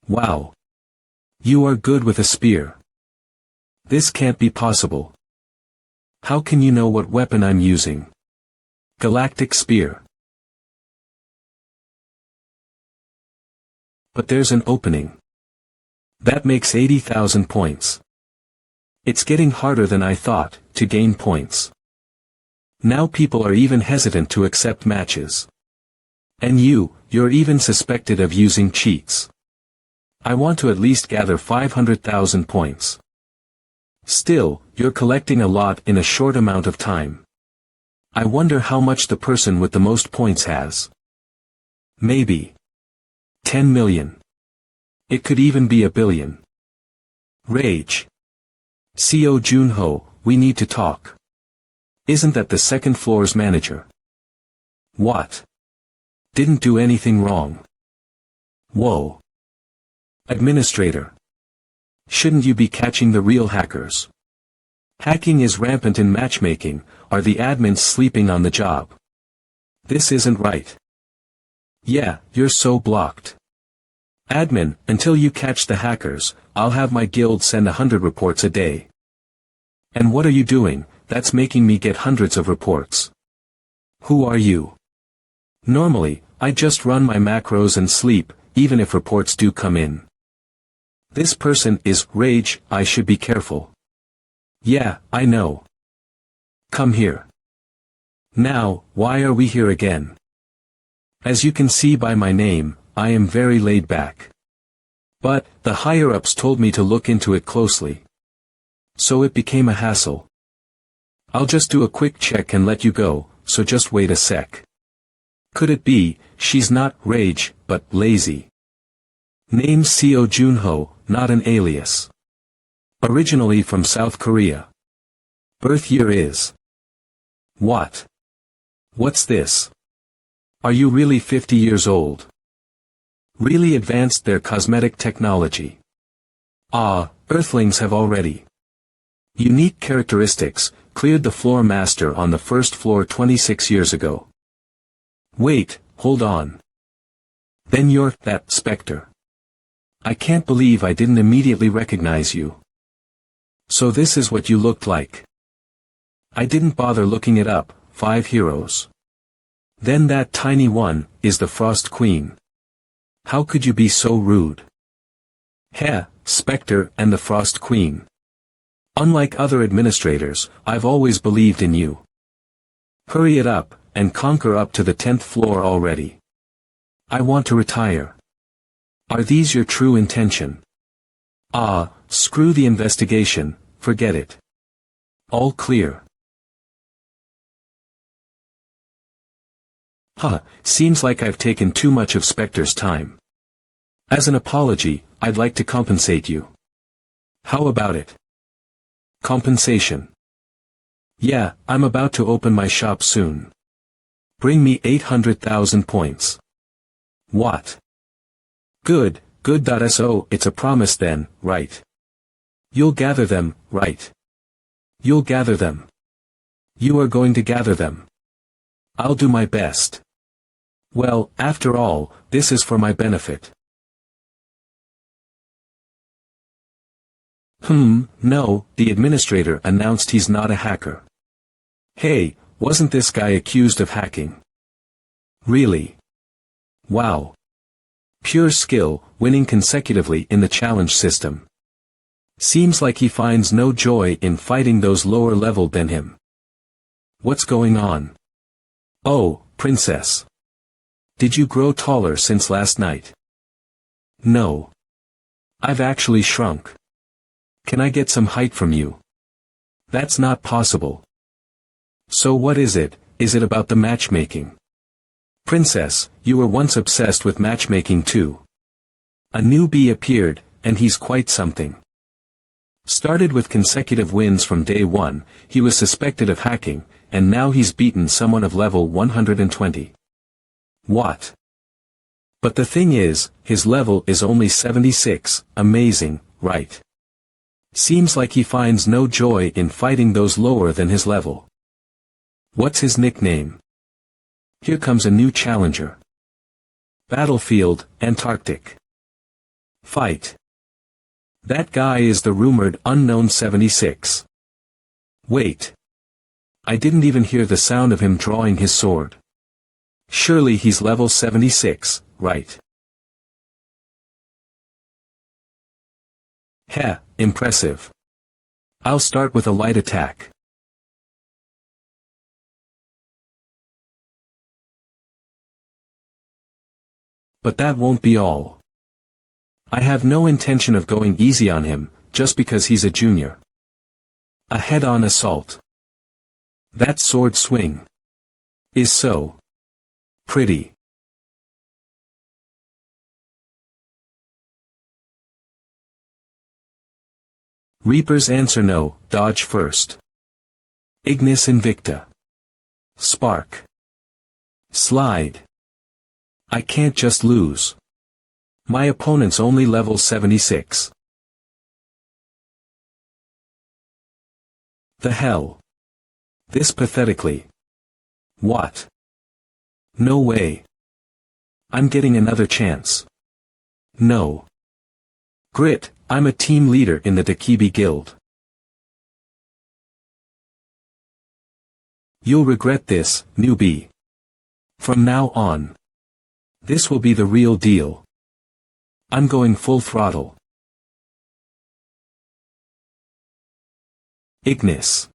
Wow. You are good with a spear. This can't be possible. How can you know what weapon I'm using? Galactic spear. But there's an opening. That makes 80,000 points. It's getting harder than I thought, to gain points. Now people are even hesitant to accept matches. And you're even suspected of using cheats. I want to at least gather 500,000 points. Still, you're collecting a lot in a short amount of time. I wonder how much the person with the most points has. Maybe 10 million. It could even be a billion. Rage. CO Junho, we need to talk. Isn't that the second floor's manager? What? Didn't do anything wrong. Whoa. Administrator. Shouldn't you be catching the real hackers? Hacking is rampant in matchmaking. Are the admins sleeping on the job? This isn't right. Yeah, you're so blocked. Admin, until you catch the hackers, I'll have my guild send 100 reports a day. And what are you doing? That's making me get hundreds of reports. Who are you? Normally, I just run my macros and sleep, even if reports do come in. This person is Rage, I should be careful. Yeah, I know. Come here. Now, why are we here again? As you can see by my name, I am very laid back. But, the higher-ups told me to look into it closely. So it became a hassle. I'll just do a quick check and let you go, so just wait a sec. Could it be, she's not Rage, but lazy? Name Seo Junho, not an alias. Originally from South Korea. Birth year is. What? What's this? Are you really 50 years old? Really advanced their cosmetic technology. Ah, Earthlings have already. Unique characteristics, cleared the floor master on the first floor 26 years ago. Wait, hold on. Then you're that Spectre. I can't believe I didn't immediately recognize you. So this is what you looked like. I didn't bother looking it up, 5 heroes. Then that tiny one, is the Frost Queen. How could you be so rude? Heh, Spectre and the Frost Queen. Unlike other administrators, I've always believed in you. Hurry it up, and conquer up to the 10th floor already. I want to retire. Are these your true intention? Ah, screw the investigation, forget it. All clear. Huh, seems like I've taken too much of Spectre's time. As an apology, I'd like to compensate you. How about it? Compensation. Yeah, I'm about to open my shop soon. Bring me 800,000 points. What? Good, so it's a promise then, right? You'll gather them, right? You'll gather them. You are going to gather them. I'll do my best. Well, after all, this is for my benefit. No, the administrator announced he's not a hacker. Hey, wasn't this guy accused of hacking? Really? Wow. Pure skill, winning consecutively in the challenge system. Seems like he finds no joy in fighting those lower level than him. What's going on? Oh, princess. Did you grow taller since last night? No. I've actually shrunk. Can I get some height from you? That's not possible. So what is it? Is it about the matchmaking? Princess, you were once obsessed with matchmaking too. A newbie appeared, and he's quite something. Started with consecutive wins from day 1, he was suspected of hacking, and now he's beaten someone of level 120. What? But the thing is, his level is only 76, amazing, right? Seems like he finds no joy in fighting those lower than his level. What's his nickname? Here comes a new challenger. Battlefield, Antarctic. Fight. That guy is the rumored unknown 76. Wait. I didn't even hear the sound of him drawing his sword. Surely he's level 76, right? Heh, impressive. I'll start with a light attack. But that won't be all. I have no intention of going easy on him, just because he's a junior. A head-on assault. That sword swing is so pretty. Reaper's answer no, dodge first. Ignis Invicta. Spark. Slide. I can't just lose. My opponent's only level 76. The hell? This pathetically. What? No way. I'm getting another chance. No. Grit, I'm a team leader in the Dakibi Guild. You'll regret this, newbie. From now on. This will be the real deal. I'm going full throttle. Ignis.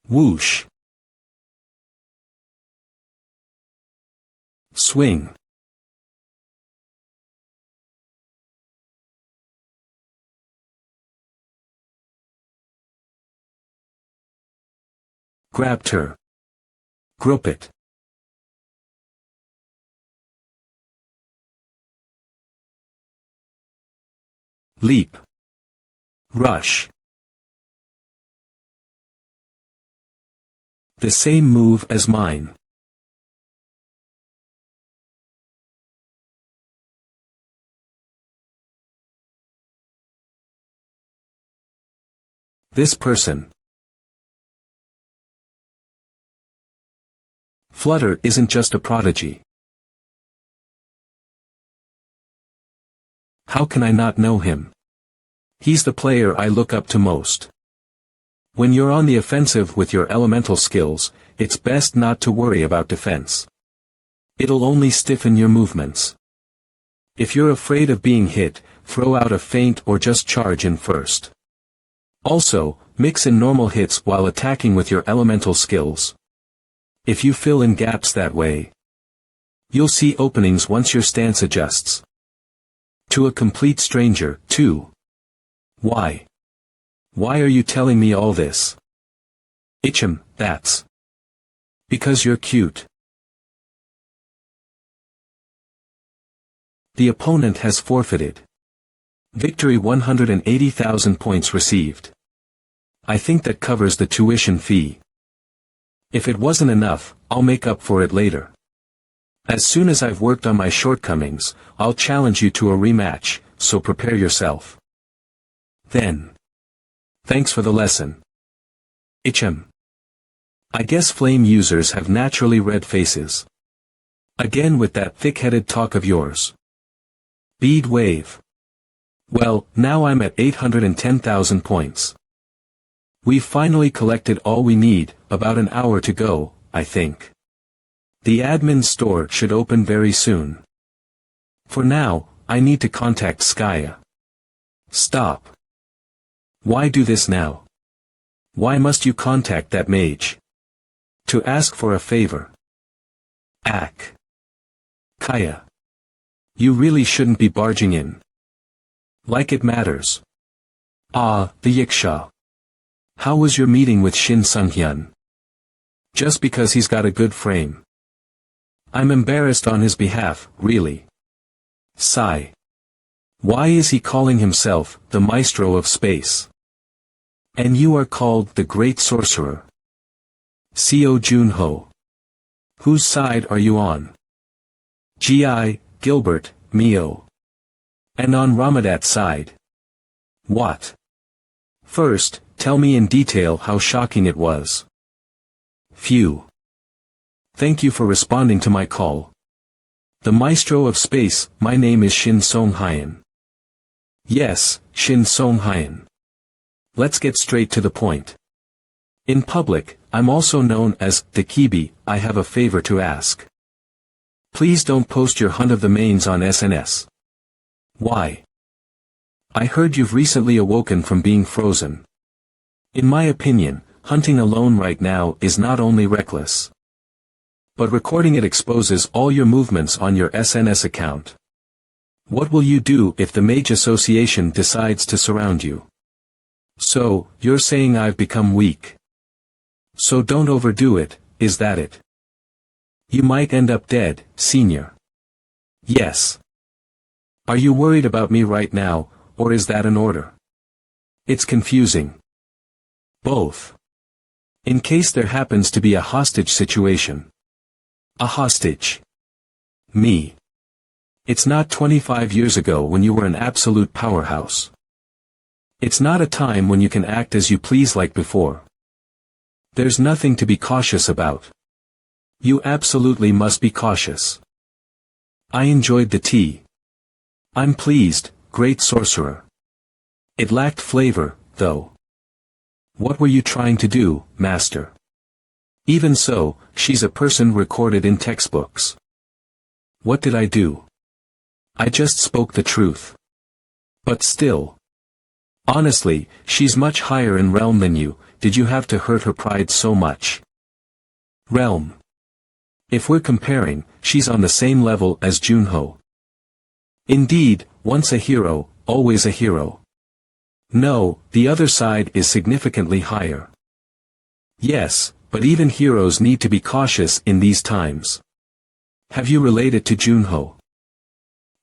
Whoosh. Swing. Grabbed her. Grip it. Leap. Rush. The same move as mine. This person. Flutter isn't just a prodigy. How can I not know him? He's the player I look up to most. When you're on the offensive with your elemental skills, it's best not to worry about defense. It'll only stiffen your movements. If you're afraid of being hit, throw out a feint or just charge in first. Also, mix in normal hits while attacking with your elemental skills. If you fill in gaps that way, you'll see openings once your stance adjusts. To a complete stranger, too. Why? Why are you telling me all this? Itchem, that's because you're cute. The opponent has forfeited. Victory 180,000 points received. I think that covers the tuition fee. If it wasn't enough, I'll make up for it later. As soon as I've worked on my shortcomings, I'll challenge you to a rematch, so prepare yourself. Then. Thanks for the lesson. Itchem. I guess flame users have naturally red faces. Again with that thick-headed talk of yours. Bead wave. Well, now I'm at 810,000 points. We've finally collected all we need, about an hour to go, I think. The admin store should open very soon. For now, I need to contact Skya. Stop. Why do this now? Why must you contact that mage? To ask for a favor. Ack. Kaya. You really shouldn't be barging in. Like it matters. Ah, the Yiksha. How was your meeting with Shin Sunghyun? Just because he's got a good frame. I'm embarrassed on his behalf, really. Sigh. Why is he calling himself the Maestro of Space? And you are called the Great Sorcerer. Seo Junho. Whose side are you on? Gi, Gilbert, Mio. And on Ramadat's side? What? First, tell me in detail how shocking it was. Phew. Thank you for responding to my call. The Maestro of Space, my name is Shin Song-Hyen. Yes, Shin Song-Hyen. Let's get straight to the point. In public, I'm also known as the Kibi. I have a favor to ask. Please don't post your hunt of the mains on SNS. Why? I heard you've recently awoken from being frozen. In my opinion, hunting alone right now is not only reckless, but recording it exposes all your movements on your SNS account. What will you do if the Mage Association decides to surround you? So, you're saying I've become weak. So don't overdo it, is that it? You might end up dead, Senior. Yes. Are you worried about me right now, or is that an order? It's confusing. Both. In case there happens to be a hostage situation. A hostage. Me. It's not 25 years ago when you were an absolute powerhouse. It's not a time when you can act as you please like before. There's nothing to be cautious about. You absolutely must be cautious. I enjoyed the tea. I'm pleased, great sorcerer. It lacked flavor, though. What were you trying to do, Master? Even so, she's a person recorded in textbooks. What did I do? I just spoke the truth. But still. Honestly, she's much higher in realm than you. Did you have to hurt her pride so much? Realm. If we're comparing, she's on the same level as Junho. Indeed, once a hero, always a hero. No, the other side is significantly higher. Yes, but even heroes need to be cautious in these times. Have you related to Junho?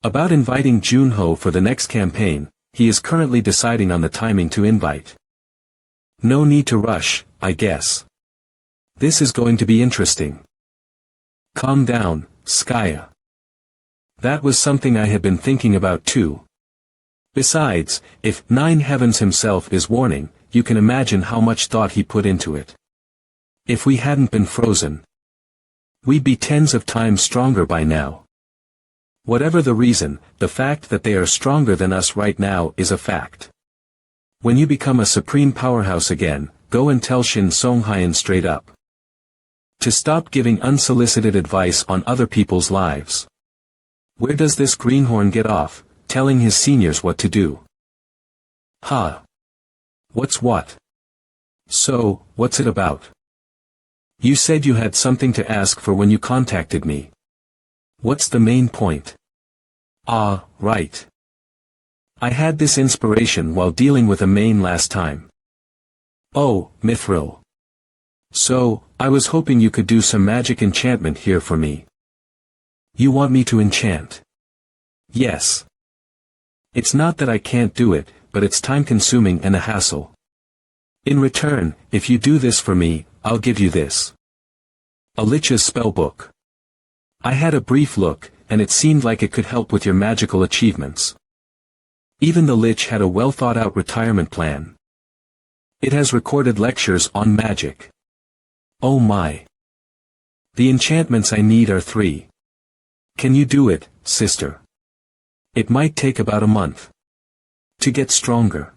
About inviting Junho for the next campaign, he is currently deciding on the timing to invite. No need to rush, I guess. This is going to be interesting. Calm down, Skya. That was something I had been thinking about too. Besides, if Nine Heavens himself is warning, you can imagine how much thought he put into it. If we hadn't been frozen, we'd be tens of times stronger by now. Whatever the reason, the fact that they are stronger than us right now is a fact. When you become a supreme powerhouse again, go and tell Shin Song-Hyen straight up to stop giving unsolicited advice on other people's lives. Where does this greenhorn get off, telling his seniors what to do? Huh? What's what? So, what's it about? You said you had something to ask for when you contacted me. What's the main point? Ah, right. I had this inspiration while dealing with a main last time. Oh, Mithril. So, I was hoping you could do some magic enchantment here for me. You want me to enchant? Yes. It's not that I can't do it, but it's time-consuming and a hassle. In return, if you do this for me, I'll give you this. A Lich's spellbook. I had a brief look, and it seemed like it could help with your magical achievements. Even the Lich had a well-thought-out retirement plan. It has recorded lectures on magic. Oh my. The enchantments I need are 3. Can you do it, sister? It might take about a month to get stronger.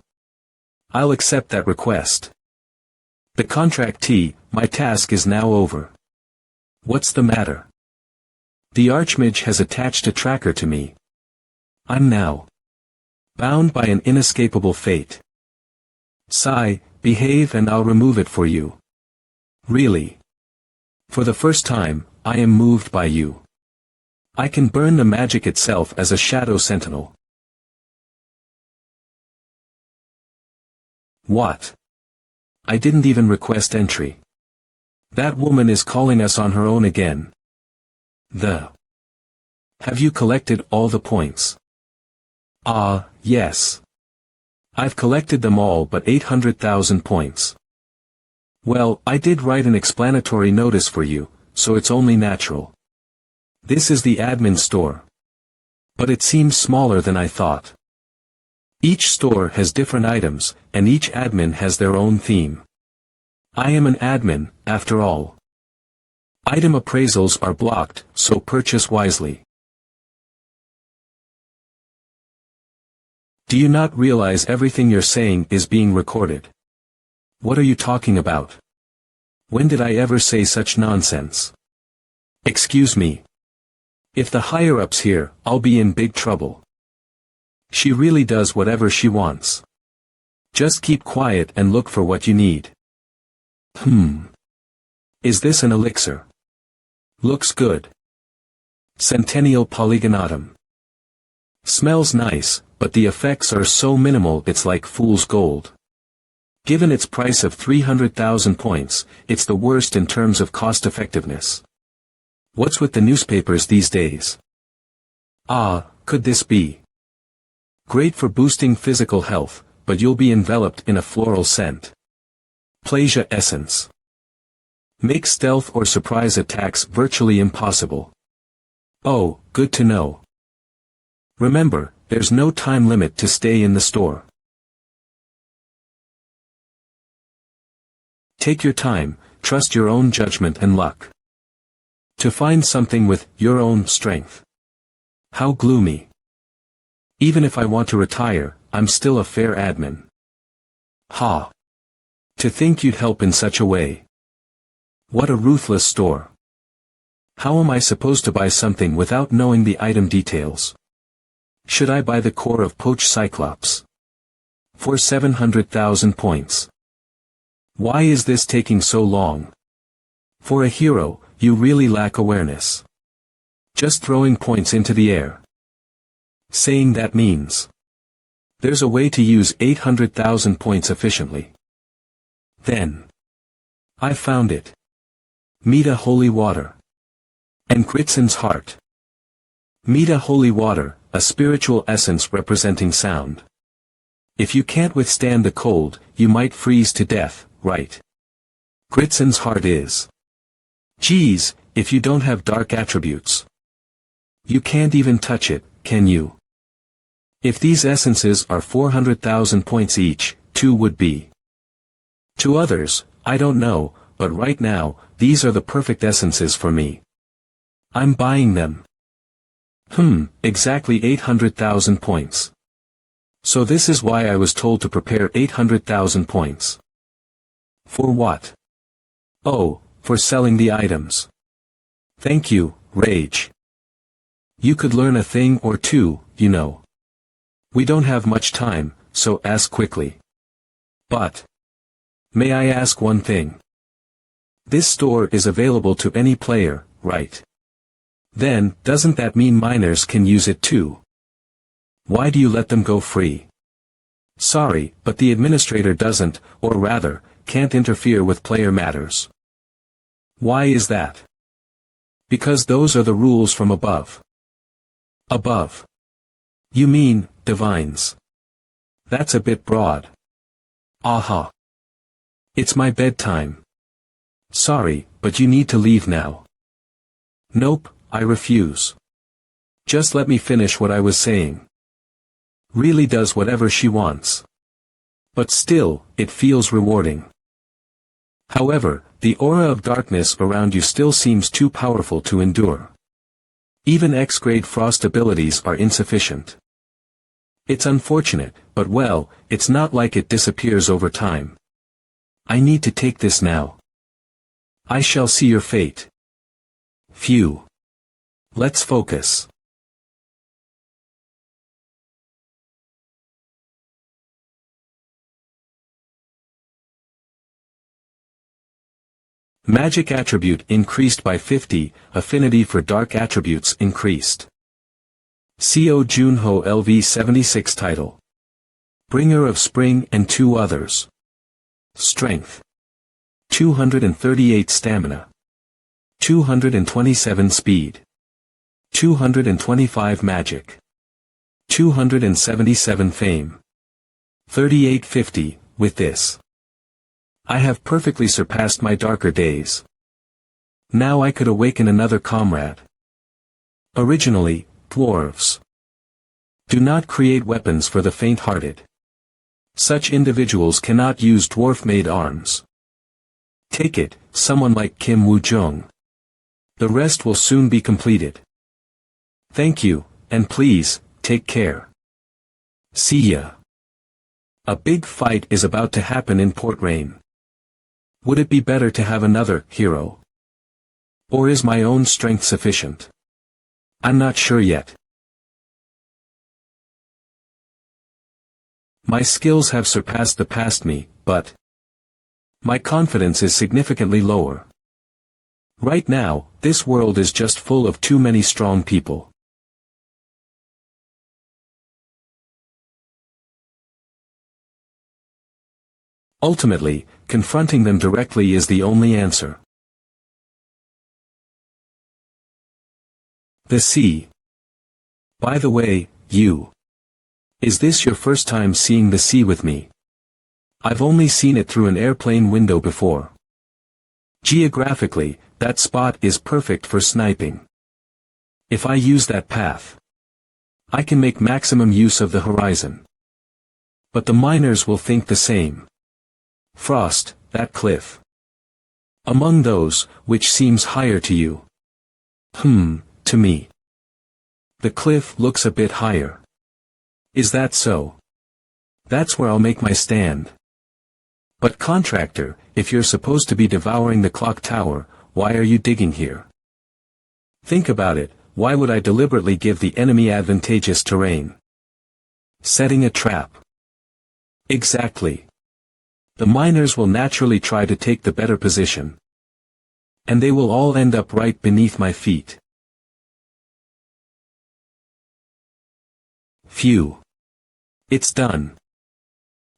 I'll accept that request. The contract T, my task is now over. What's the matter? The Archmage has attached a tracker to me. I'm now bound by an inescapable fate. Sigh, behave and I'll remove it for you. Really? For the first time, I am moved by you. I can burn the magic itself as a shadow sentinel. What? I didn't even request entry. That woman is calling us on her own again. Have you collected all the points? Ah, yes. I've collected them all but 800,000 points. Well, I did write an explanatory notice for you, so it's only natural. This is the admin store. But it seems smaller than I thought. Each store has different items, and each admin has their own theme. I am an admin, after all. Item appraisals are blocked, so purchase wisely. Do you not realize everything you're saying is being recorded? What are you talking about? When did I ever say such nonsense? Excuse me. If the higher-ups hear, I'll be in big trouble. She really does whatever she wants. Just keep quiet and look for what you need. Is this an elixir? Looks good. Centennial Polygonatum. Smells nice, but the effects are so minimal it's like fool's gold. Given its price of 300,000 points, it's the worst in terms of cost-effectiveness. What's with the newspapers these days? Could this be? Great for boosting physical health, but you'll be enveloped in a floral scent. Plasia Essence. Makes stealth or surprise attacks virtually impossible. Oh, good to know. Remember, there's no time limit to stay in the store. Take your time, trust your own judgment and luck. To find something with your own strength. How gloomy. Even if I want to retire, I'm still a fair admin. Ha! To think you'd help in such a way. What a ruthless store. How am I supposed to buy something without knowing the item details? Should I buy the core of Poach Cyclops? For 700,000 points. Why is this taking so long? For a hero, you really lack awareness. Just throwing points into the air. Saying that means. There's a way to use 800,000 points efficiently. Then. I found it. Meta Holy Water. And Gritzen's Heart. Meta Holy Water, a spiritual essence representing sound. If you can't withstand the cold, you might freeze to death, right? Gritzen's Heart is. Geez, if you don't have dark attributes. You can't even touch it, can you? If these essences are 400,000 points each, 2 would be. To others, I don't know, but right now, these are the perfect essences for me. I'm buying them. Exactly 800,000 points. So this is why I was told to prepare 800,000 points. For what? Oh, for selling the items. Thank you, Rage. You could learn a thing or two, you know. We don't have much time, so ask quickly. But. May I ask one thing? This store is available to any player, right? Then, doesn't that mean minors can use it too? Why do you let them go free? Sorry, but the administrator doesn't, or rather, can't interfere with player matters. Why is that? Because those are the rules from above. Above. You mean, divines. That's a bit broad. Aha. It's my bedtime. Sorry, but you need to leave now. Nope, I refuse. Just let me finish what I was saying. Really does whatever she wants. But still, it feels rewarding. However, the aura of darkness around you still seems too powerful to endure. Even X-grade frost abilities are insufficient. It's unfortunate, but well, it's not like it disappears over time. I need to take this now. I shall see your fate. Phew. Let's focus. Magic attribute increased by 50, affinity for dark attributes increased. Co Junho LV76 title. Bringer of Spring and 2 others. Strength. 238 stamina. 227 speed. 225 magic. 277 fame. 3850, with this. I have perfectly surpassed my darker days. Now I could awaken another comrade. Originally, dwarves. Do not create weapons for the faint-hearted. Such individuals cannot use dwarf-made arms. Take it, someone like Kim Woo-jung. The rest will soon be completed. Thank you, and please, take care. See ya. A big fight is about to happen in Port Rain. Would it be better to have another hero? Or is my own strength sufficient? I'm not sure yet. My skills have surpassed the past me, but my confidence is significantly lower. Right now, this world is just full of too many strong people. Ultimately, confronting them directly is the only answer. The sea. By the way, you. Is this your first time seeing the sea with me? I've only seen it through an airplane window before. Geographically, that spot is perfect for sniping. If I use that path, I can make maximum use of the horizon. But the miners will think the same. Frost, that cliff. Among those, which seems higher to you? To me. The cliff looks a bit higher. Is that so? That's where I'll make my stand. But contractor, if you're supposed to be devouring the clock tower, why are you digging here? Think about it, why would I deliberately give the enemy advantageous terrain? Setting a trap. Exactly. The miners will naturally try to take the better position. And they will all end up right beneath my feet. Phew. It's done.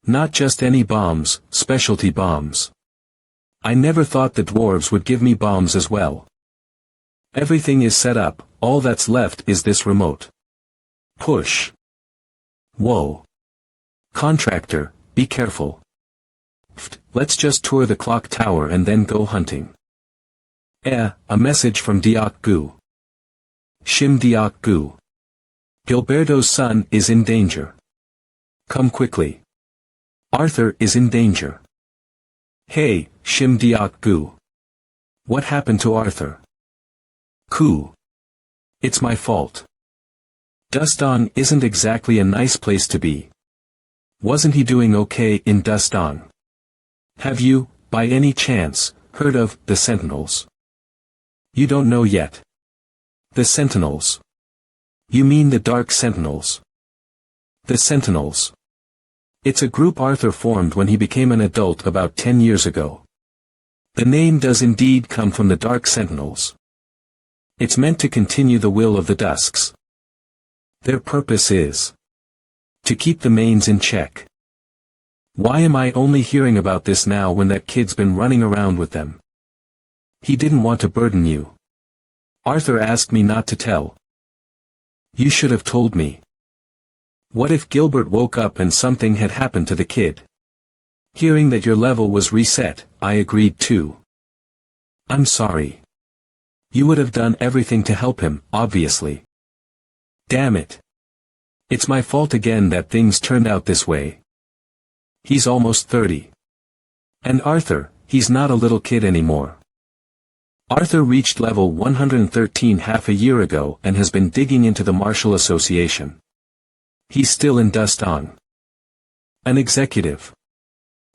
Not just any bombs, specialty bombs. I never thought the dwarves would give me bombs as well. Everything is set up, all that's left is this remote. Push. Whoa. Contractor, be careful. Let's just tour the clock tower and then go hunting. A message from Deok Gu. Shim Deok Gu. Gilberto's son is in danger. Come quickly. Arthur is in danger. Hey, Shim Deok Gu. What happened to Arthur? Ku. It's my fault. Dustong isn't exactly a nice place to be. Wasn't he doing okay in Dustong? Have you, by any chance, heard of the Sentinels? You don't know yet. The Sentinels. You mean the Dark Sentinels? The Sentinels. It's a group Arthur formed when he became an adult about 10 years ago. The name does indeed come from the Dark Sentinels. It's meant to continue the will of the Dusks. Their purpose is to keep the mains in check. Why am I only hearing about this now when that kid's been running around with them? He didn't want to burden you. Arthur asked me not to tell. You should have told me. What if Gilbert woke up and something had happened to the kid? Hearing that your level was reset, I agreed too. I'm sorry. You would have done everything to help him, obviously. Damn it. It's my fault again that things turned out this way. He's almost 30. And Arthur, he's not a little kid anymore. Arthur reached level 113 half a year ago and has been digging into the Martial Association. He's still in Dustong. An executive.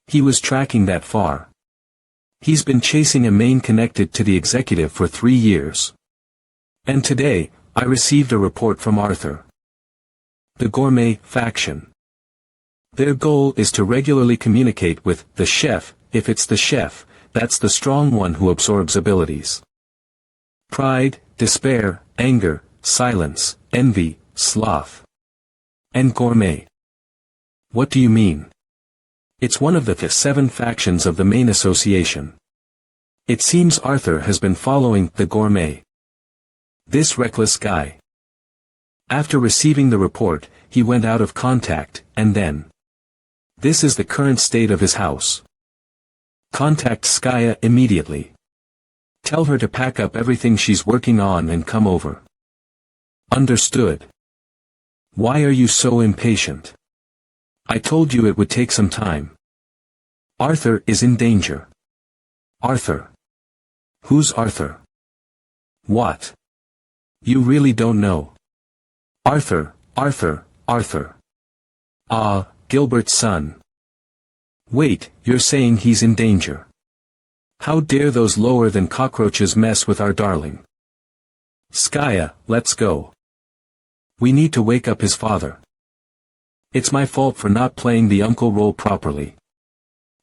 He was tracking that far. He's been chasing a main connected to the executive for 3 years. And today, I received a report from Arthur. The Gourmet faction. Their goal is to regularly communicate with the chef. If it's the chef, that's the strong one who absorbs abilities. Pride, despair, anger, silence, envy, sloth. And Gourmet. What do you mean? It's one of the 7 factions of the main association. It seems Arthur has been following the Gourmet. This reckless guy. After receiving the report, he went out of contact, and then. This is the current state of his house. Contact Skaya immediately. Tell her to pack up everything she's working on and come over. Understood. Why are you so impatient? I told you it would take some time. Arthur is in danger. Arthur. Who's Arthur? What? You really don't know. Arthur, Arthur, Arthur. Ah, Gilbert's son. Wait, you're saying he's in danger. How dare those lower than cockroaches mess with our darling? Skaya, let's go. We need to wake up his father. It's my fault for not playing the uncle role properly.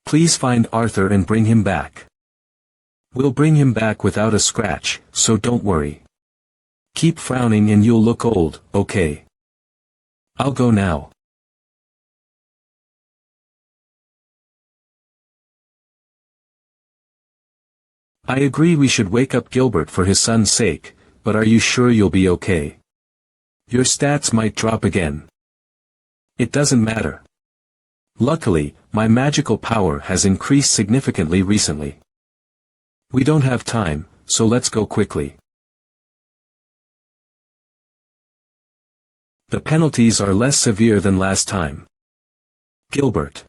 Please find Arthur and bring him back. We'll bring him back without a scratch, so don't worry. Keep frowning and you'll look old, okay? I'll go now. I agree we should wake up Gilbert for his son's sake, but are you sure you'll be okay? Your stats might drop again. It doesn't matter. Luckily, my magical power has increased significantly recently. We don't have time, so let's go quickly. The penalties are less severe than last time. Gilbert.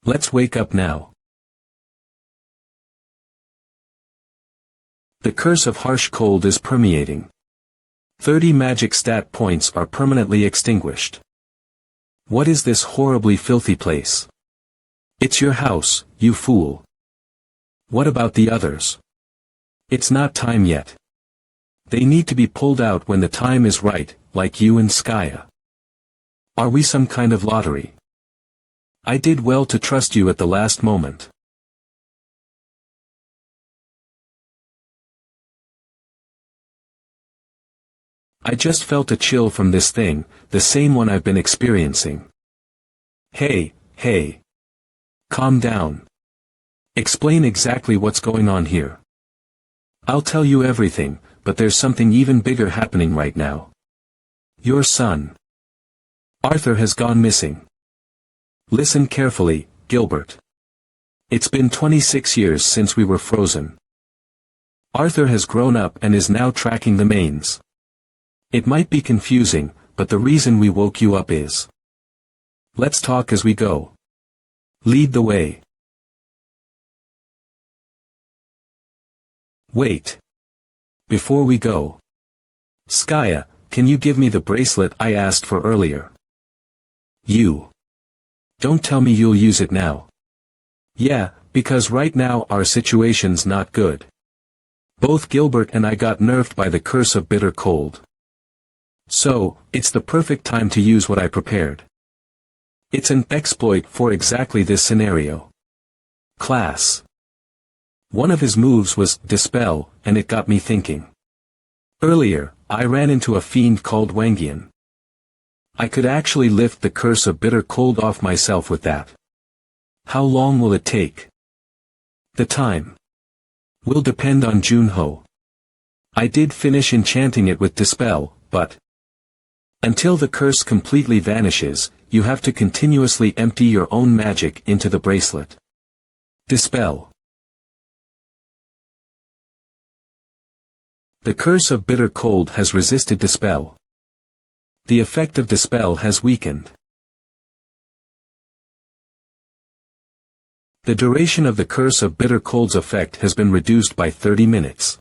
Let's wake up now. The curse of harsh cold is permeating. 30 magic stat points are permanently extinguished. What is this horribly filthy place? It's your house, you fool. What about the others? It's not time yet. They need to be pulled out when the time is right, like you and Skaya. Are we some kind of lottery? I did well to trust you at the last moment. I just felt a chill from this thing, the same one I've been experiencing. Hey, hey. Calm down. Explain exactly what's going on here. I'll tell you everything, but there's something even bigger happening right now. Your son. Arthur has gone missing. Listen carefully, Gilbert. It's been 26 years since we were frozen. Arthur has grown up and is now tracking the mains. It might be confusing, but the reason we woke you up is. Let's talk as we go. Lead the way. Wait. Before we go. Skaya, can you give me the bracelet I asked for earlier? You. Don't tell me you'll use it now. Yeah, because right now our situation's not good. Both Gilbert and I got nerfed by the curse of bitter cold. So, it's the perfect time to use what I prepared. It's an exploit for exactly this scenario. Class. One of his moves was Dispel, and it got me thinking. Earlier, I ran into a fiend called Wangian. I could actually lift the curse of bitter cold off myself with that. How long will it take? The time will depend on Junho. I did finish enchanting it with Dispel, but until the curse completely vanishes, you have to continuously empty your own magic into the bracelet. Dispel. The curse of bitter cold has resisted Dispel. The effect of Dispel has weakened. The duration of the curse of bitter cold's effect has been reduced by 30 minutes.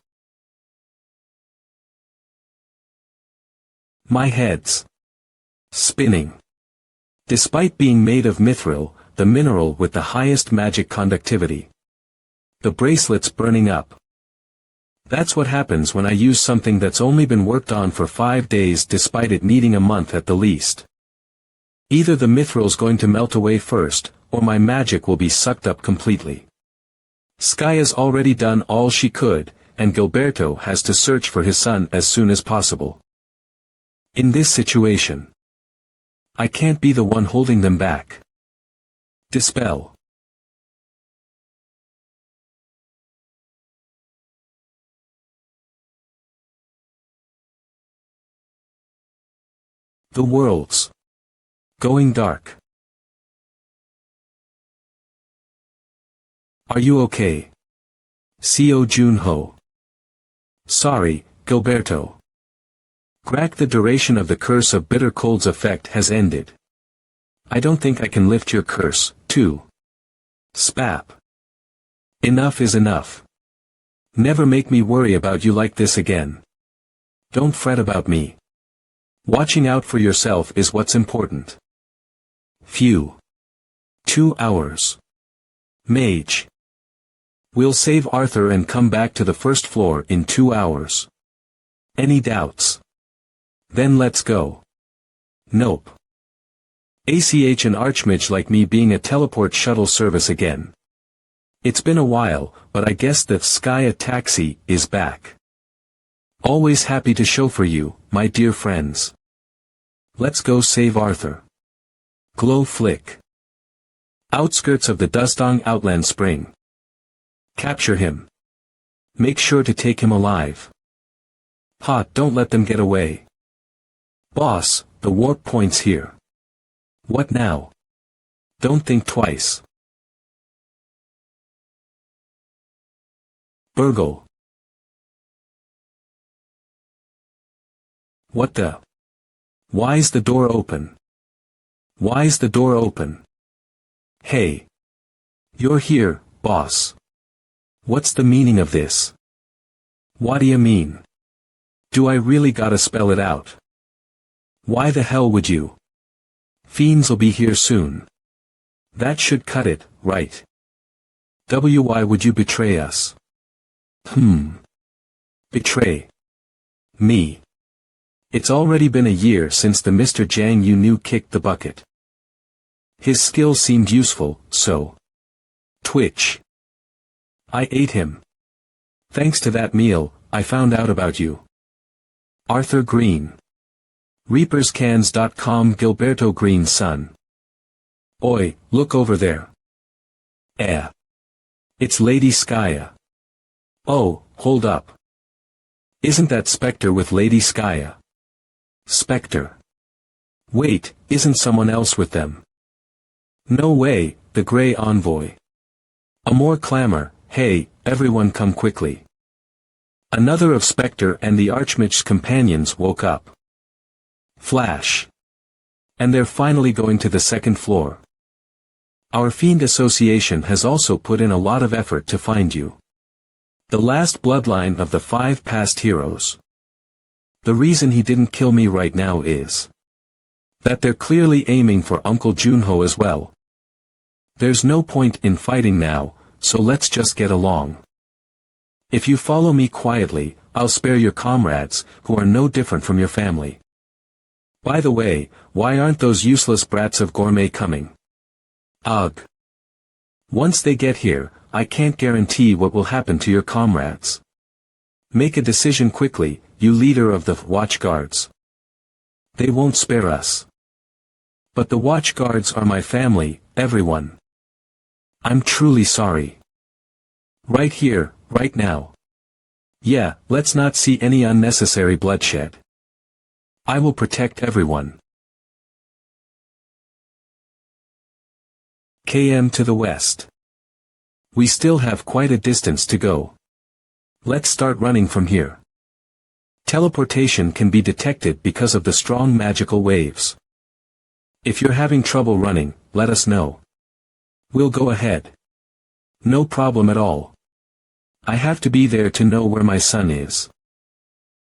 My head's spinning. Despite being made of mithril, the mineral with the highest magic conductivity. The bracelet's burning up. That's what happens when I use something that's only been worked on for 5 days despite it needing a month at the least. Either the mithril's going to melt away first, or my magic will be sucked up completely. Skaya's already done all she could, and Gilberto has to search for his son as soon as possible. In this situation, I can't be the one holding them back. Dispel. The world's going dark. Are you okay? Co Junho. Sorry, Gilberto. Grack, the duration of the curse of bitter cold's effect has ended. I don't think I can lift your curse, too. Spap. Enough is enough. Never make me worry about you like this again. Don't fret about me. Watching out for yourself is what's important. Phew. 2 hours. Mage. We'll save Arthur and come back to the first floor in 2 hours. Any doubts? Then let's go. Nope. ACH an archmage like me being a teleport shuttle service again. It's been a while, but I guess the Skya taxi is back. Always happy to chauffeur you, my dear friends. Let's go save Arthur. Glow flick. Outskirts of the Dustong Outland Spring. Capture him. Make sure to take him alive. Hot, don't let them get away. Boss, the warp point's here. What now? Don't think twice. Burgle. What the? Why's the door open? Why's the door open? Hey. You're here, boss. What's the meaning of this? What do you mean? Do I really gotta spell it out? Why the hell would you? Fiends'll be here soon. That should cut it, right? Why would you betray us? Betray. Me. It's already been a year since the Mr. Jang you knew kicked the bucket. His skills seemed useful, so. Twitch. I ate him. Thanks to that meal, I found out about you. Arthur Green. ReapersCans.com Gilberto Green's son. Oi, look over there. It's Lady Skya. Oh, hold up. Isn't that Spectre with Lady Skya? Spectre. Wait, isn't someone else with them? No way, the Grey Envoy. A more clamor, hey, everyone come quickly. Another of Spectre and the Archmage's companions woke up. Flash. And they're finally going to the second floor. Our Fiend Association has also put in a lot of effort to find you. The last bloodline of the 5 past heroes. The reason he didn't kill me right now is that they're clearly aiming for Uncle Junho as well. There's no point in fighting now, so let's just get along. If you follow me quietly, I'll spare your comrades, who are no different from your family. By the way, why aren't those useless brats of Gourmet coming? Ugh. Once they get here, I can't guarantee what will happen to your comrades. Make a decision quickly, you leader of the Watch Guards. They won't spare us. But the Watch Guards are my family, everyone. I'm truly sorry. Right here, right now. Yeah, let's not see any unnecessary bloodshed. I will protect everyone. KM to the west. We still have quite a distance to go. Let's start running from here. Teleportation can be detected because of the strong magical waves. If you're having trouble running, let us know. We'll go ahead. No problem at all. I have to be there to know where my son is.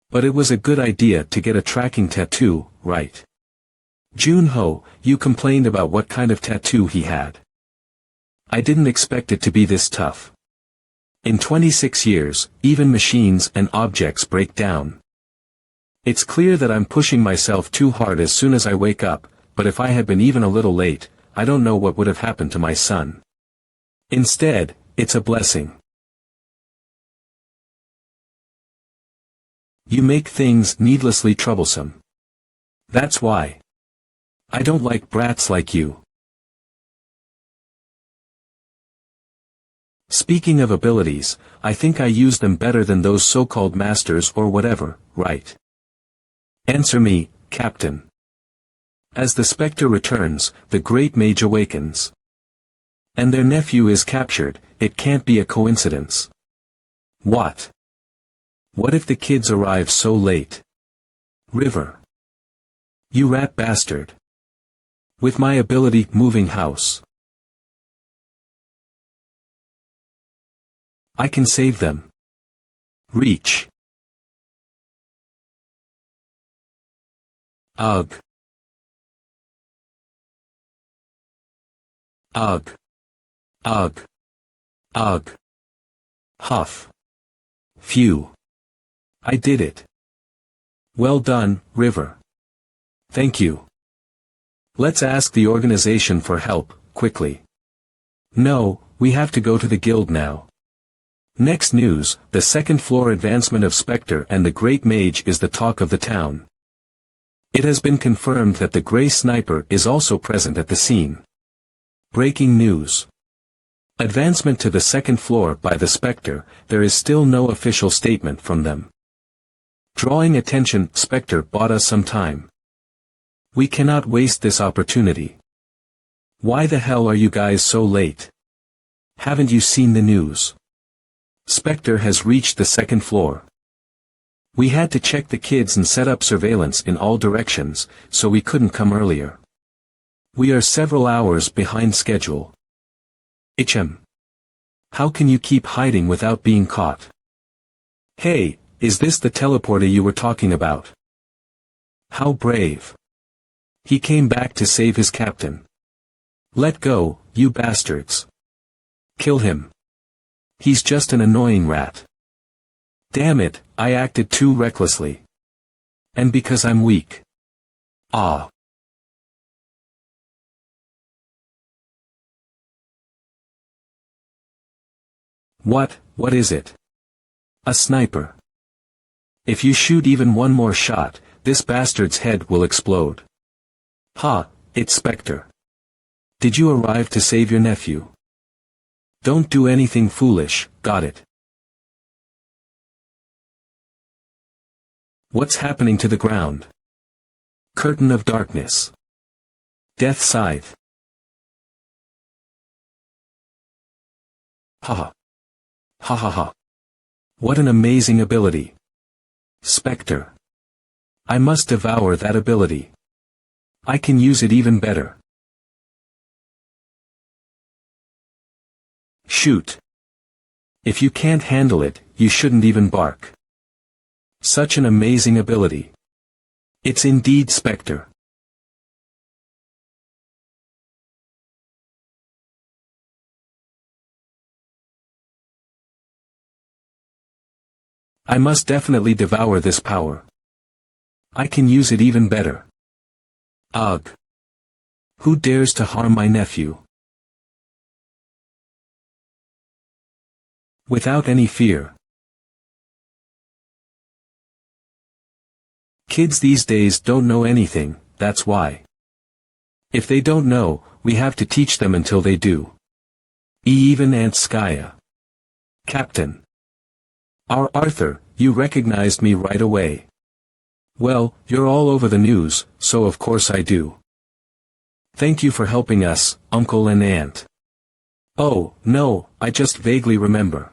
But it was a good idea to get a tracking tattoo, right? Junho, you complained about what kind of tattoo he had. I didn't expect it to be this tough. In 26 years, even machines and objects break down. It's clear that I'm pushing myself too hard as soon as I wake up, but if I had been even a little late, I don't know what would have happened to my son. Instead, it's a blessing. You make things needlessly troublesome. That's why. I don't like brats like you. Speaking of abilities, I think I use them better than those so-called masters or whatever, right? Answer me, Captain. As the Spectre returns, the Great Mage awakens. And their nephew is captured, it can't be a coincidence. What? What if the kids arrive so late? River. You rat bastard. With my ability, moving house. I can save them. Reach. Ugh. Ugh. Ugh. Ugh. Huff. Phew. I did it. Well done, River. Thank you. Let's ask the organization for help, quickly. No, we have to go to the guild now. Next news, the second floor advancement of Spectre and the Great Mage is the talk of the town. It has been confirmed that the Grey Sniper is also present at the scene. Breaking news. Advancement to the second floor by the Spectre, there is still no official statement from them. Drawing attention, Spectre bought us some time. We cannot waste this opportunity. Why the hell are you guys so late? Haven't you seen the news? Spectre has reached the second floor. We had to check the kids and set up surveillance in all directions, so we couldn't come earlier. We are several hours behind schedule. HM. How can you keep hiding without being caught? Hey, is this the teleporter you were talking about? How brave. He came back to save his captain. Let go, you bastards. Kill him. He's just an annoying rat. Damn it, I acted too recklessly. And because I'm weak. Ah. What is it? A sniper. If you shoot even one more shot, this bastard's head will explode. Ha, it's Spectre. Did you arrive to save your nephew? Don't do anything foolish, got it? What's happening to the ground? Curtain of darkness. Death scythe. Ha. Ha ha ha. What an amazing ability. Spectre. I must devour that ability. I can use it even better. Shoot. If you can't handle it, you shouldn't even bark. Such an amazing ability. It's indeed Spectre. I must definitely devour this power. I can use it even better. Ugh. Who dares to harm my nephew? Without any fear. Kids these days don't know anything, that's why. If they don't know, we have to teach them until they do. Even Antskaya. Captain. Our Arthur, you recognized me right away. Well, you're all over the news, so of course I do. Thank you for helping us, uncle and aunt. Oh, no, I just vaguely remember.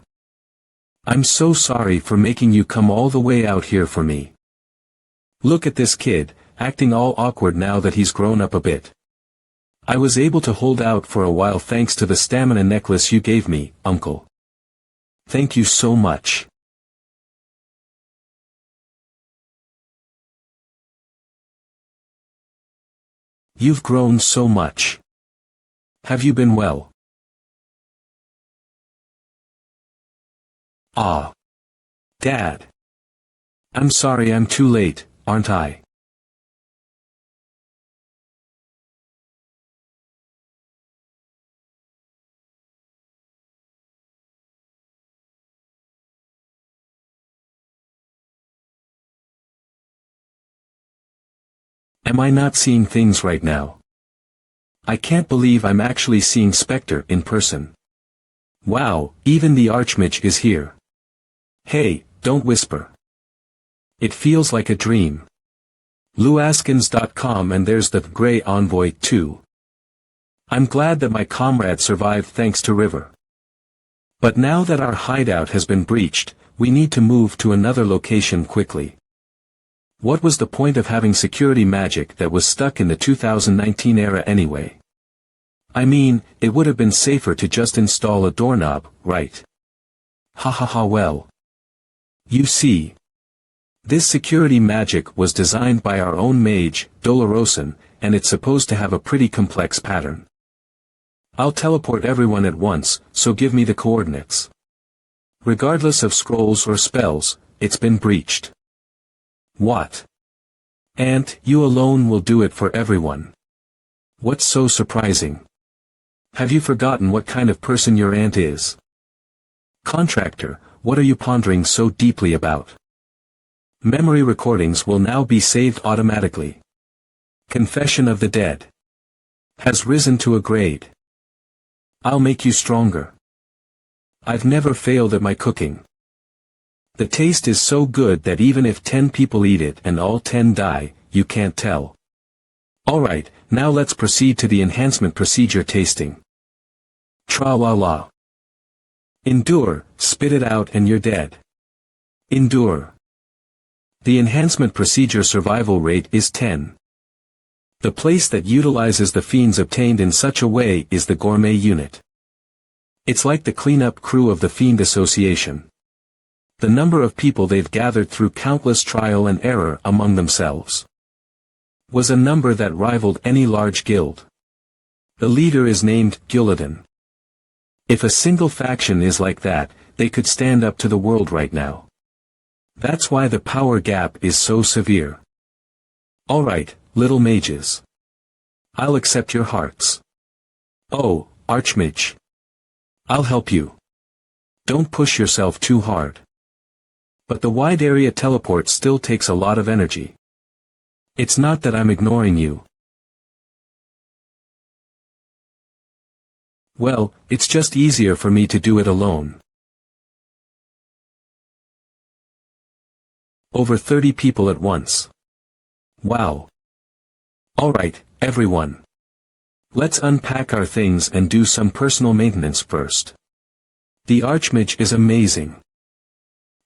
I'm so sorry for making you come all the way out here for me. Look at this kid, acting all awkward now that he's grown up a bit. I was able to hold out for a while thanks to the stamina necklace you gave me, uncle. Thank you so much. You've grown so much. Have you been well? Ah. Dad. I'm sorry I'm too late, aren't I? Am I not seeing things right now? I can't believe I'm actually seeing Spectre in person. Wow, even the Archmage is here. Hey, don't whisper. It feels like a dream. Luaskins.com, and there's the Grey Envoy too. I'm glad that my comrade survived thanks to River. But now that our hideout has been breached, we need to move to another location quickly. What was the point of having security magic that was stuck in the 2019 era anyway? I mean, it would have been safer to just install a doorknob, right? Well. You see. This security magic was designed by our own mage, Dolorosan, and it's supposed to have a pretty complex pattern. I'll teleport everyone at once, so give me the coordinates. Regardless of scrolls or spells, it's been breached. What? Aunt, you alone will do it for everyone. What's so surprising? Have you forgotten what kind of person your aunt is? Contractor, what are you pondering so deeply about? Memory recordings will now be saved automatically. Confession of the Dead has risen to a grade. I'll make you stronger. I've never failed at my cooking. The taste is so good that even if 10 people eat it and all 10 die, you can't tell. Alright, now let's proceed to the enhancement procedure tasting. Tra-la-la. Endure, spit it out and you're dead. Endure. The enhancement procedure survival rate is 10. The place that utilizes the fiends obtained in such a way is the gourmet unit. It's like the cleanup crew of the Fiend Association. The number of people they've gathered through countless trial and error among themselves was a number that rivaled any large guild. The leader is named Gillidan. If a single faction is like that, they could stand up to the world right now. That's why the power gap is so severe. Alright, little mages. I'll accept your hearts. Oh, Archmage. I'll help you. Don't push yourself too hard. But the wide area teleport still takes a lot of energy. It's not that I'm ignoring you. Well, it's just easier for me to do it alone. Over 30 people at once. Wow. Alright, everyone. Let's unpack our things and do some personal maintenance first. The Archmage is amazing.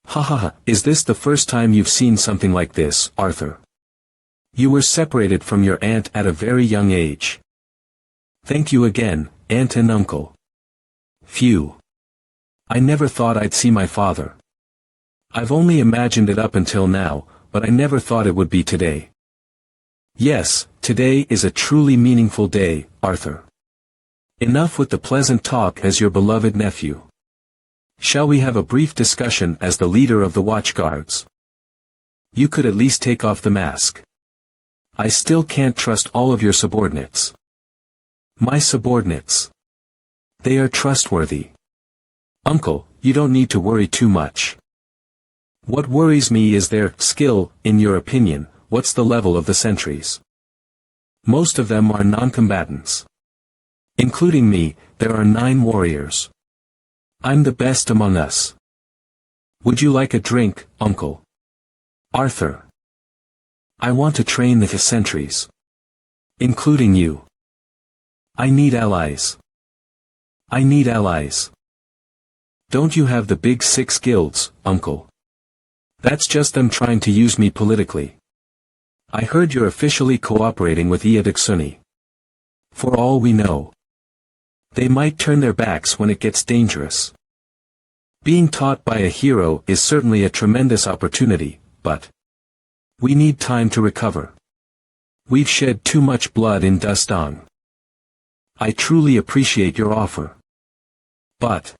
Hahaha, is this the first time you've seen something like this, Arthur? You were separated from your aunt at a very young age. Thank you again, Aunt and Uncle. Phew. I never thought I'd see my father. I've only imagined it up until now, but I never thought it would be today. Yes, today is a truly meaningful day, Arthur. Enough with the pleasant talk as your beloved nephew. Shall we have a brief discussion as the leader of the watchguards? You could at least take off the mask. I still can't trust all of your subordinates. My subordinates. They are trustworthy. Uncle, you don't need to worry too much. What worries me is their skill. In your opinion, what's the level of the sentries? Most of them are non-combatants. Including me, there are 9 warriors. I'm the best among us. Would you like a drink, Uncle? Arthur. I want to train the sentries. Including you. I need allies. I need allies. Don't you have the big 6 guilds, Uncle? That's just them trying to use me politically. I heard you're officially cooperating with Iadaksuni. For all we know. They might turn their backs when it gets dangerous. Being taught by a hero is certainly a tremendous opportunity, but we need time to recover. We've shed too much blood in Dustang. I truly appreciate your offer. But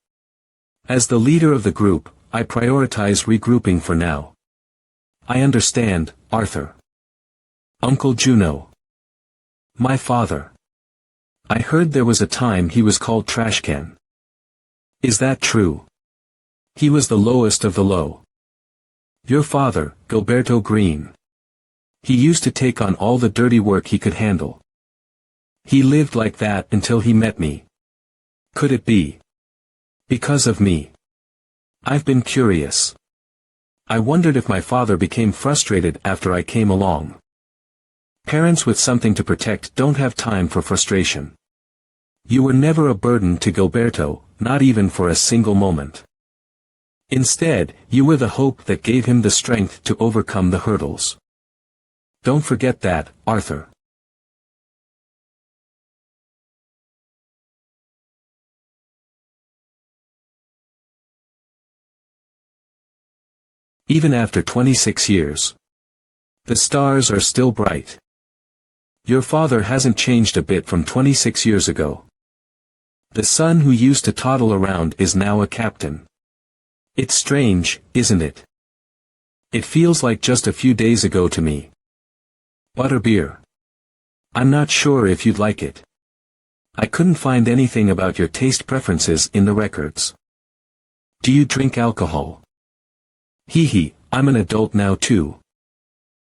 as the leader of the group, I prioritize regrouping for now. I understand, Arthur. Uncle Juno. My father. I heard there was a time he was called Trashcan. Is that true? He was the lowest of the low. Your father, Gilberto Green. He used to take on all the dirty work he could handle. He lived like that until he met me. Could it be because of me? I've been curious. I wondered if my father became frustrated after I came along. Parents with something to protect don't have time for frustration. You were never a burden to Gilberto, not even for a single moment. Instead, you were the hope that gave him the strength to overcome the hurdles. Don't forget that, Arthur. Even after 26 years. The stars are still bright. Your father hasn't changed a bit from 26 years ago. The son who used to toddle around is now a captain. It's strange, isn't it? It feels like just a few days ago to me. Butterbeer. I'm not sure if you'd like it. I couldn't find anything about your taste preferences in the records. Do you drink alcohol? Hee, I'm an adult now too.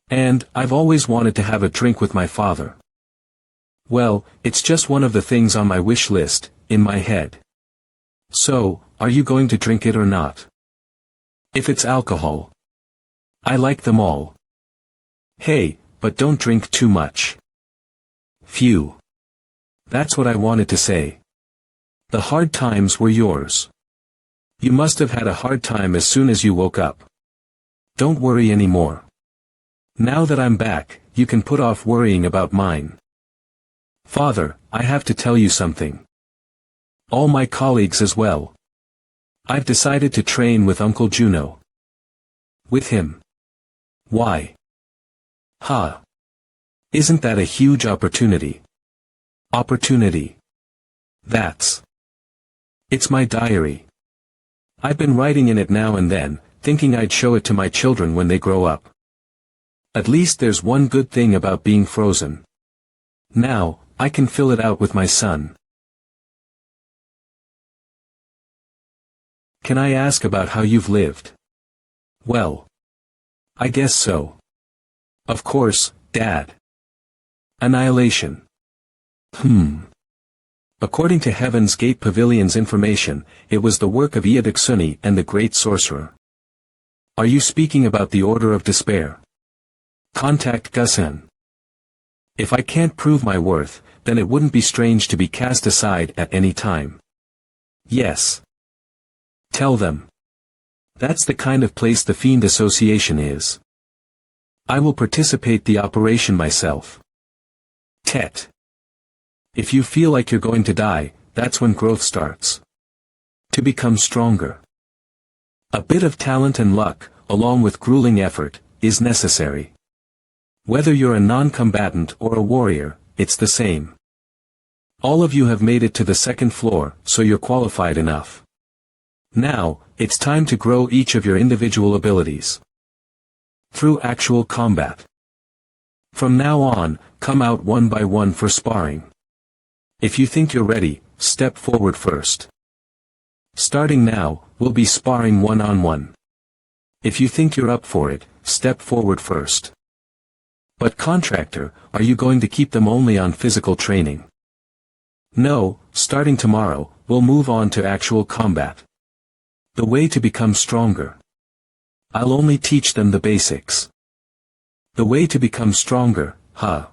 And, I've always wanted to have a drink with my father. Well, it's just one of the things on my wish list, in my head. So, are you going to drink it or not? If it's alcohol. I like them all. Hey, but don't drink too much. Phew. That's what I wanted to say. The hard times were yours. You must have had a hard time as soon as you woke up. Don't worry anymore. Now that I'm back, you can put off worrying about mine. Father, I have to tell you something. All my colleagues as well. I've decided to train with Uncle Juno. With him. Why? Ha. Isn't that a huge opportunity? Opportunity. That's. It's my diary. I've been writing in it now and then, thinking I'd show it to my children when they grow up. At least there's one good thing about being frozen. Now, I can fill it out with my son. Can I ask about how you've lived? Well. I guess so. Of course, Dad. Annihilation. According to Heaven's Gate Pavilion's information, it was the work of Iadaksuni and the Great Sorcerer. Are you speaking about the Order of Despair? Contact Gusen. If I can't prove my worth, then it wouldn't be strange to be cast aside at any time. Yes. Tell them. That's the kind of place the Fiend Association is. I will participate the operation myself. Tet. If you feel like you're going to die, that's when growth starts. To become stronger. A bit of talent and luck, along with grueling effort, is necessary. Whether you're a non-combatant or a warrior, it's the same. All of you have made it to the second floor, so you're qualified enough. Now, it's time to grow each of your individual abilities. Through actual combat. From now on, come out one by one for sparring. If you think you're ready, step forward first. Starting now, we'll be sparring one-on-one. If you think you're up for it, step forward first. But contractor, are you going to keep them only on physical training? No, starting tomorrow, we'll move on to actual combat. The way to become stronger. I'll only teach them the basics. The way to become stronger, huh?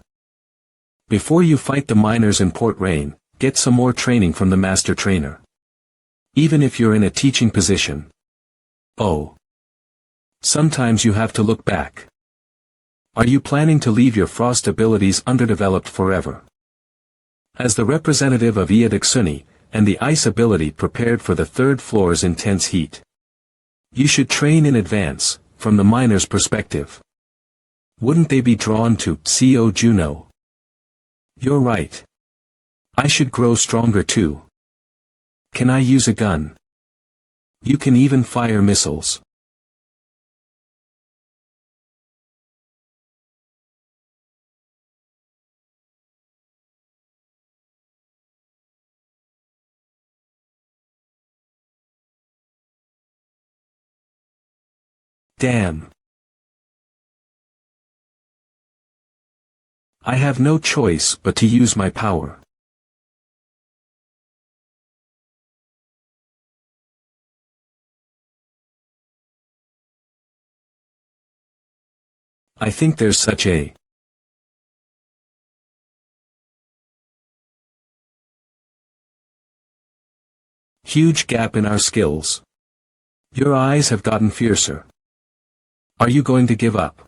Before you fight the miners in Port Rain, get some more training from the master trainer. Even if you're in a teaching position. Oh. Sometimes you have to look back. Are you planning to leave your frost abilities underdeveloped forever? As the representative of Iadaksuni, and the ice ability prepared for the third floor's intense heat. You should train in advance, from the miner's perspective. Wouldn't they be drawn to CO Juno? You're right. I should grow stronger too. Can I use a gun? You can even fire missiles. Damn. I have no choice but to use my power. I think there's such a huge gap in our skills. Your eyes have gotten fiercer. Are you going to give up?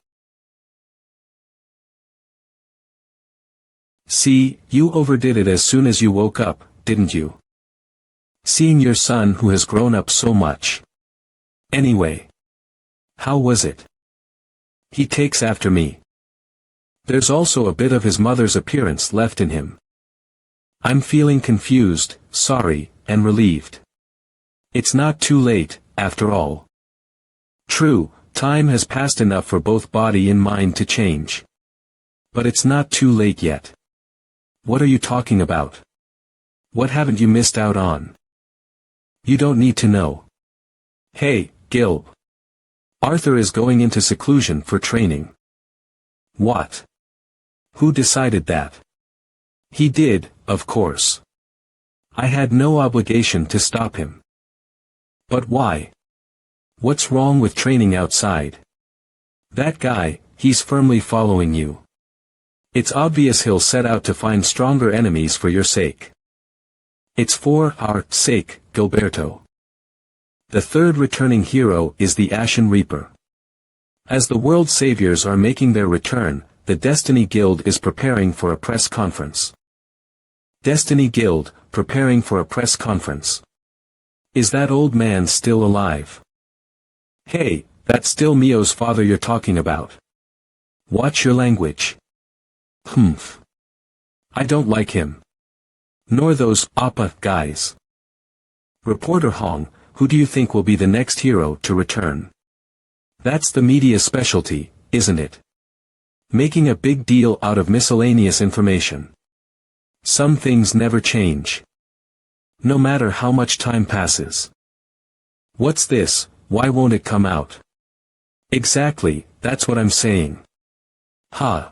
See, you overdid it as soon as you woke up, didn't you? Seeing your son who has grown up so much. Anyway. How was it? He takes after me. There's also a bit of his mother's appearance left in him. I'm feeling confused, sorry, and relieved. It's not too late, after all. True, time has passed enough for both body and mind to change. But it's not too late yet. What are you talking about? What haven't you missed out on? You don't need to know. Hey, Gil. Arthur is going into seclusion for training. What? Who decided that? He did, of course. I had no obligation to stop him. But why? What's wrong with training outside? That guy, he's firmly following you. It's obvious he'll set out to find stronger enemies for your sake. It's for our sake, Gilberto. The third returning hero is the Ashen Reaper. As the world saviors are making their return, the Destiny Guild is preparing for a press conference. Destiny Guild, preparing for a press conference. Is that old man still alive? Hey, that's still Mio's father you're talking about. Watch your language. Humph. I don't like him. Nor those Appa guys. Reporter Hong, who do you think will be the next hero to return? That's the media's specialty, isn't it? Making a big deal out of miscellaneous information. Some things never change. No matter how much time passes. What's this, why won't it come out? Exactly, that's what I'm saying. Ha.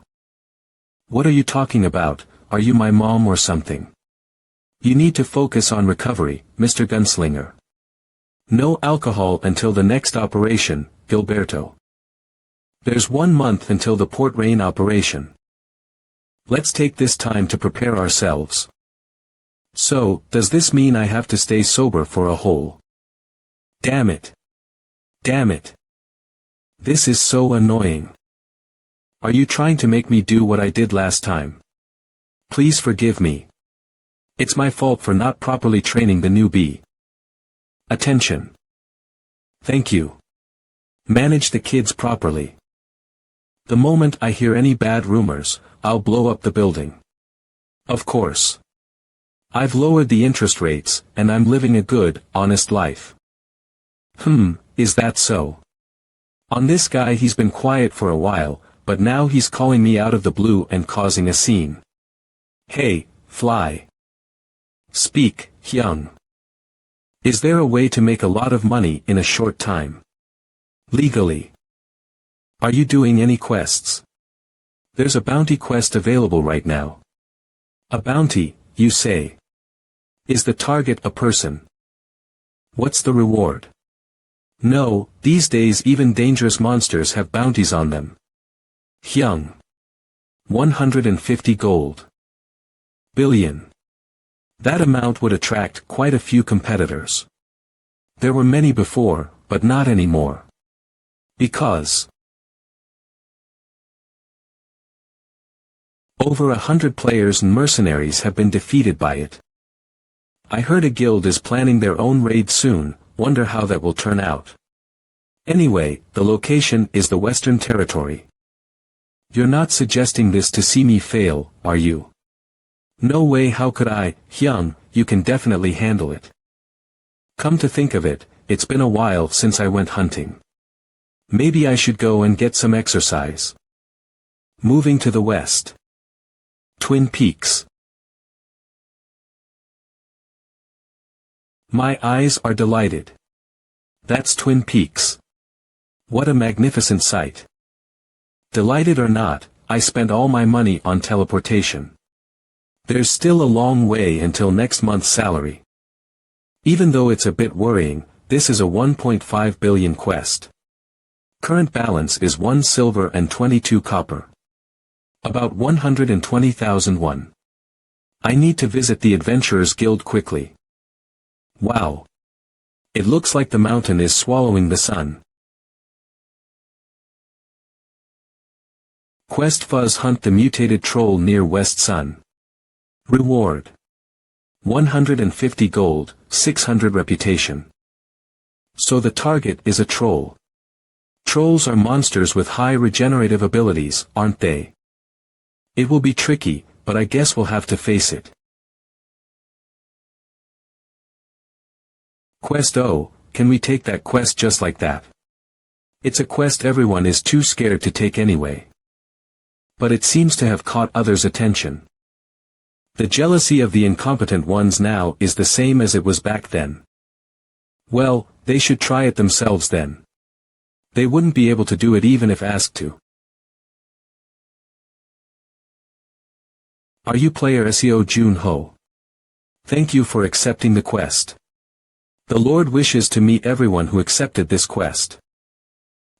What are you talking about, are you my mom or something? You need to focus on recovery, Mr. Gunslinger. No alcohol until the next operation, Gilberto. There's 1 month until the Port Rain operation. Let's take this time to prepare ourselves. So, does this mean I have to stay sober for a whole? Damn it. Damn it. This is so annoying. Are you trying to make me do what I did last time? Please forgive me. It's my fault for not properly training the newbie. Attention. Thank you. Manage the kids properly. The moment I hear any bad rumors, I'll blow up the building. Of course. I've lowered the interest rates, and I'm living a good, honest life. Is that so? On this guy he's been quiet for a while, but now he's calling me out of the blue and causing a scene. Hey, Fly. Speak, Hyung. Is there a way to make a lot of money in a short time? Legally. Are you doing any quests? There's a bounty quest available right now. A bounty, you say? Is the target a person? What's the reward? No, these days even dangerous monsters have bounties on them. Hyung. 150 gold. Billion. That amount would attract quite a few competitors. There were many before, but not anymore. Because over 100 players and mercenaries have been defeated by it. I heard a guild is planning their own raid soon, wonder how that will turn out. Anyway, the location is the Western Territory. You're not suggesting this to see me fail, are you? No way, how could I? Hyung, you can definitely handle it. Come to think of it, it's been a while since I went hunting. Maybe I should go and get some exercise. Moving to the west. Twin Peaks. My eyes are delighted. That's Twin Peaks. What a magnificent sight. Delighted or not, I spent all my money on teleportation. There's still a long way until next month's salary. Even though it's a bit worrying, this is a 1.5 billion quest. Current balance is 1 silver and 22 copper. About 120,000 won. I need to visit the Adventurers Guild quickly. Wow. It looks like the mountain is swallowing the sun. Quest Fuzz hunt the mutated troll near West Sun. Reward. 150 gold, 600 reputation. So the target is a troll. Trolls are monsters with high regenerative abilities, aren't they? It will be tricky, but I guess we'll have to face it. Quest O, can we take that quest just like that? It's a quest everyone is too scared to take anyway. But it seems to have caught others' attention. The jealousy of the incompetent ones now is the same as it was back then. Well, they should try it themselves then. They wouldn't be able to do it even if asked to. Are you player SEO Jun-ho? Thank you for accepting the quest. The Lord wishes to meet everyone who accepted this quest.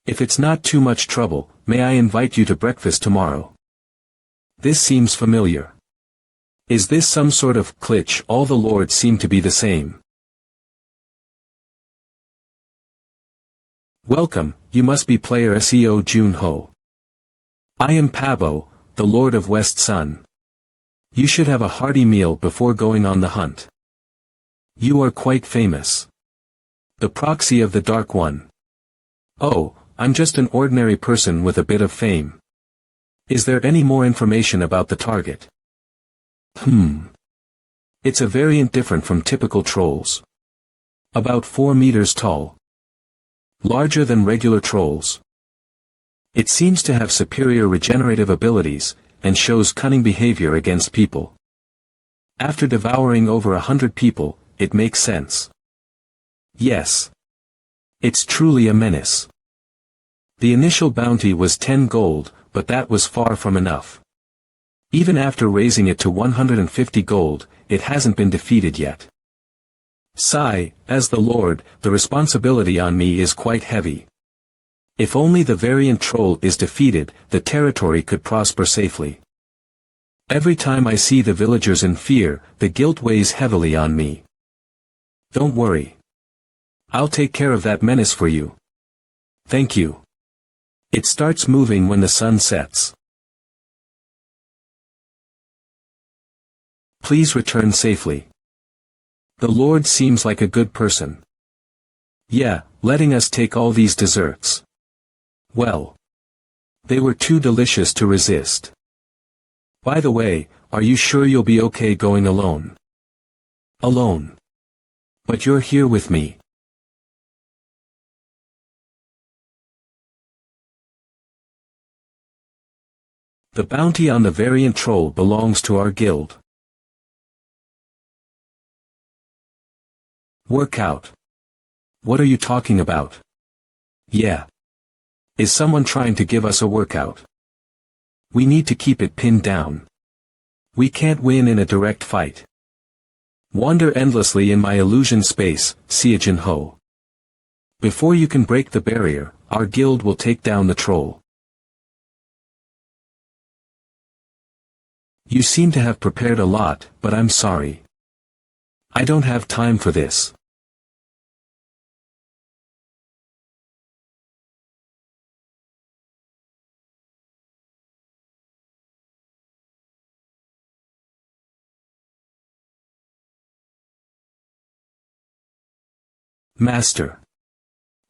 If it's not too much trouble, may I invite you to breakfast tomorrow? This seems familiar. Is this some sort of glitch? All the lords seem to be the same. Welcome, you must be player SEO Jun-ho. I am Pabo, the Lord of West Sun. You should have a hearty meal before going on the hunt. You are quite famous. The proxy of the Dark One. Oh, I'm just an ordinary person with a bit of fame. Is there any more information about the target? It's a variant different from typical trolls. About 4 meters tall. Larger than regular trolls. It seems to have superior regenerative abilities, and shows cunning behavior against people. After devouring over 100 people, it makes sense. Yes. It's truly a menace. The initial bounty was 10 gold, but that was far from enough. Even after raising it to 150 gold, it hasn't been defeated yet. Sigh, as the Lord, the responsibility on me is quite heavy. If only the variant troll is defeated, the territory could prosper safely. Every time I see the villagers in fear, the guilt weighs heavily on me. Don't worry. I'll take care of that menace for you. Thank you. It starts moving when the sun sets. Please return safely. The Lord seems like a good person. Yeah, letting us take all these desserts. Well. They were too delicious to resist. By the way, are you sure you'll be okay going alone? Alone. But you're here with me. The bounty on the variant troll belongs to our guild. Workout. What are you talking about? Yeah. Is someone trying to give us a workout? We need to keep it pinned down. We can't win in a direct fight. Wander endlessly in my illusion space, Jun-ho. Before you can break the barrier, our guild will take down the troll. You seem to have prepared a lot, but I'm sorry. I don't have time for this. Master.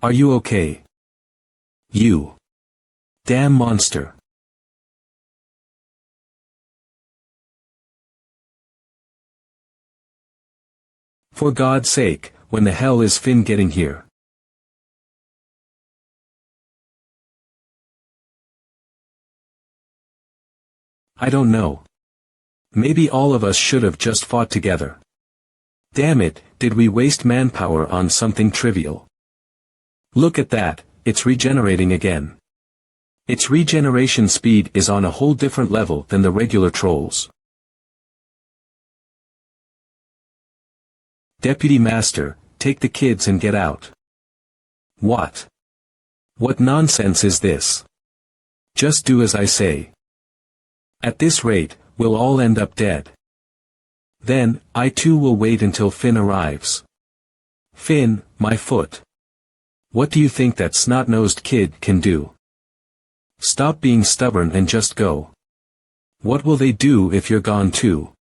Are you okay? You. Damn monster. For God's sake, when the hell is Finn getting here? I don't know. Maybe all of us should have just fought together. Damn it, did we waste manpower on something trivial? Look at that, it's regenerating again. Its regeneration speed is on a whole different level than the regular trolls. Deputy Master, take the kids and get out. What? What nonsense is this? Just do as I say. At this rate, we'll all end up dead. Then, I too will wait until Finn arrives. Finn, my foot. What do you think that snot-nosed kid can do? Stop being stubborn and just go. What will they do if you're gone too?